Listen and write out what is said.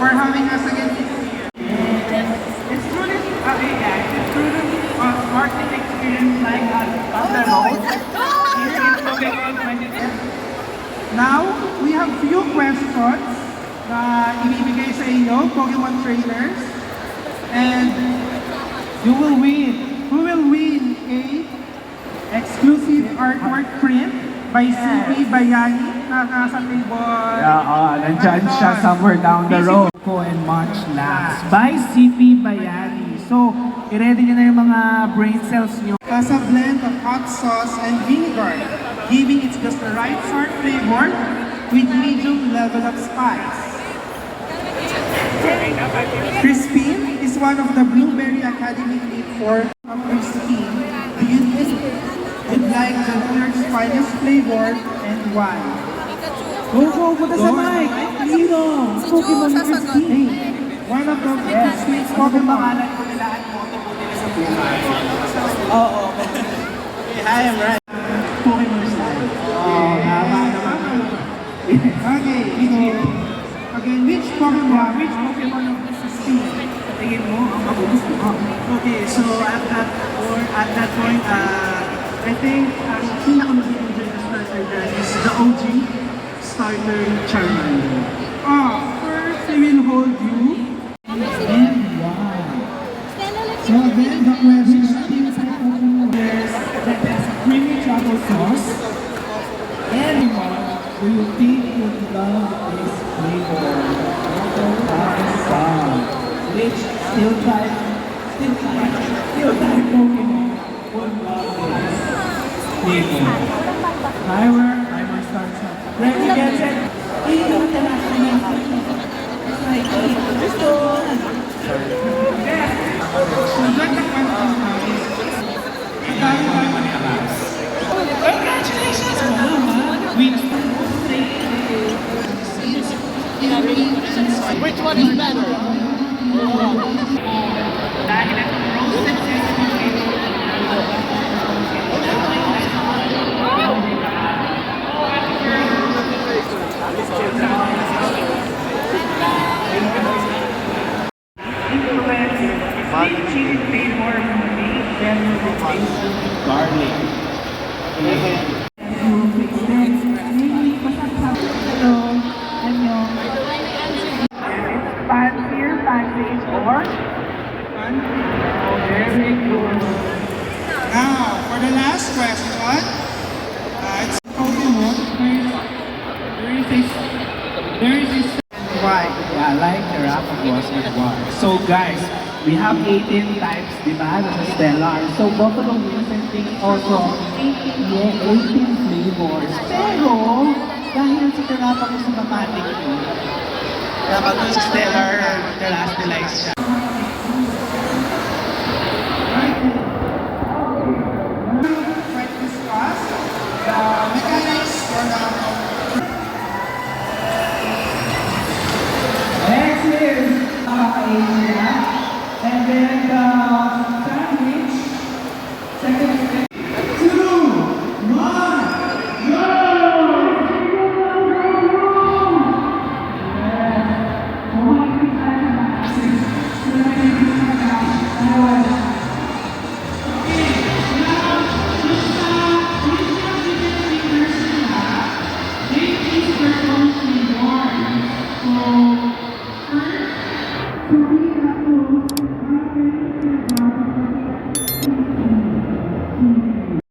for having us again this year. It's truly, guys, it's truly a sparkling experience like on the road. Here in Pokemon 2010. Now, we have few questions na ibibigay sa inyo, Pokemon trainers. And you will win. Who will win a exclusive artwork print by CP Bayani na nasa table. Nandyan siya somewhere down the road. And Much Laughs by CP Bayani. So, i-ready nyo na yung mga brain cells nyo. As a blend of hot sauce and vinegar, giving it just the right sour flavor with medium level of spice. Crispin is one of the Blueberry Academy elite for Crispin. Do you think you'd like the third finest flavor and why? Go, punta sa mic! Sino? Pokemon Crispin. One of the sweet Pokemon. Oo. I am right. Pokemon style. Oo, tama naman. Okay, so, again, which Pokemon of this team sa tingin mo ang magugusto mo? Okay, so at that point, I think ang pinaka-mag-enjoy na starter dyan is the OG starter Charmander. First, we will hold you. And wow. So then, the question There's creamy truffle sauce. And do you think you'd love this flavor? Truffle sauce. Which still type Pokemon would love this flavor. Timer starts up. Ready, get set. Which one is better? chili flavor than Garlic. Fancier, fancy or fun? Oh, very good. Now, for the last question, it's Pokemon. There is this. Why? Yeah, like the rapper was with one. So guys, we have 18 types, di ba? Sa Stellar. So Buffalo Wings and things also 18 flavors. Pero, dahil sa Terapa ko sa Mapatic ko, dapat doon sa Stellar, terastilize siya. Quite discuss the mechanics for the Next is Asia. And then the sandwich. Second step. 2, 1, go!